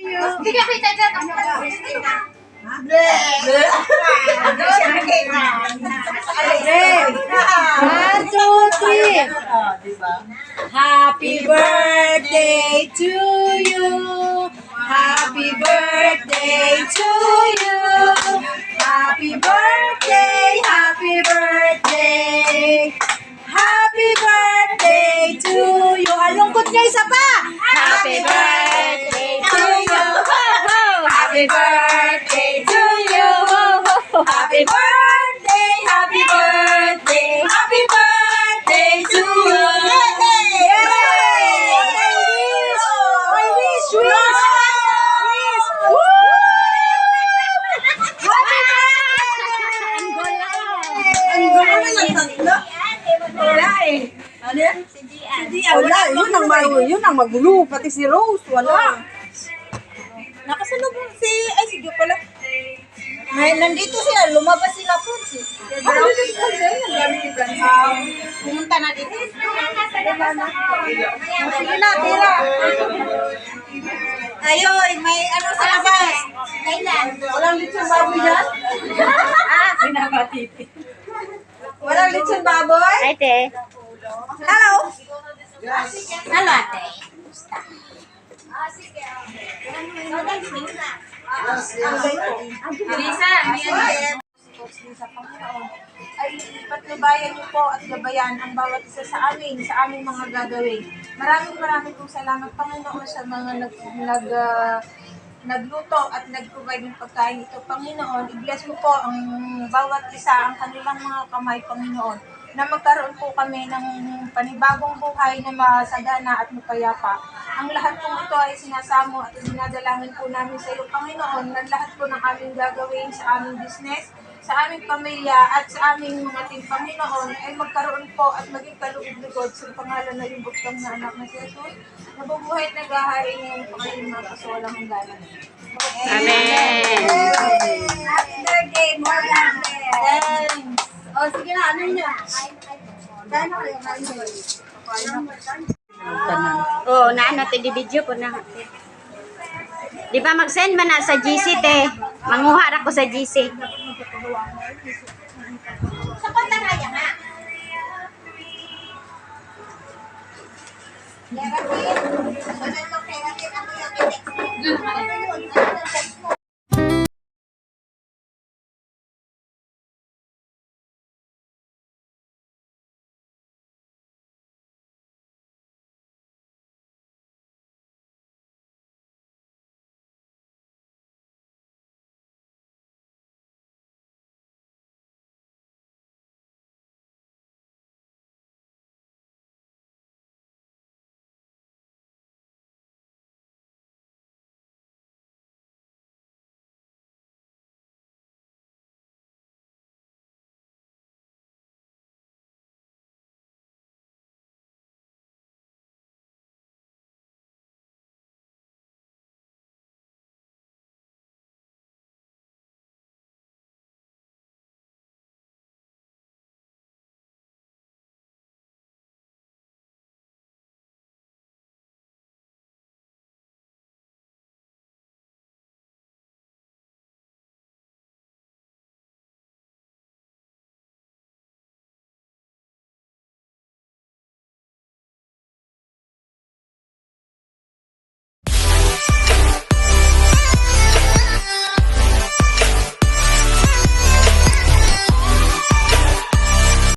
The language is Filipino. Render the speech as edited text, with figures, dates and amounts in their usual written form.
you. Hindi ka kita dyan. One, two, three. Happy birthday to you. Happy birthday to you. Happy birthday, happy birthday. Happy birthday to you. Alungkot niya isa pa. Happy birthday to you. Happy birthday to you. Happy birthday, happy birthday, happy birthday to you. I wish. Woo! Happy birthday! Ano yan? Wala, yun ang magulo. Pati si Rose, wala. Nakasalubong si Gio pala. Nandito siya, lumabas sila po. Pumunta na dito. Sige na, tira. Ayoy, may ano sa labas. Kailan? Walang lechon baboy dyan? Pinapatiti. Walang lechon baboy? Ate. Hello? Hello, ate. Lisa, sa Panginoon ay ipatnubayan niyo po at gabayan ang bawat isa sa aming mga gagawin. Maraming pong salamat, Panginoon, sa mga nagluto at nag-provide ng pagkain ito. Panginoon, i-bless mo po ang bawat isa, ang kanilang mga kamay, Panginoon, na magkaroon po kami ng panibagong buhay na masagana at mapayapa. Ang lahat po ito ay sinasamo at dinadalangin po namin sa iyo, Panginoon, na lahat po ng aming gagawin sa aming business, sa aming pamilya at sa aming mga team, Panginoon, ay magkaroon po at maging kalugod-lugod sa pangalan na yung bugtong na anak na si Jesus, nabubuhay at naghahari ngayon po kayo mga kasawalang hangganan. Amen. Happy birthday, more thanks. O, sige na, ano niya? Dahil na kayo, Oh, natin di video po na. Di ba mag-send man na sa GC te? Manguha ako sa GC. sa pantaraya nga.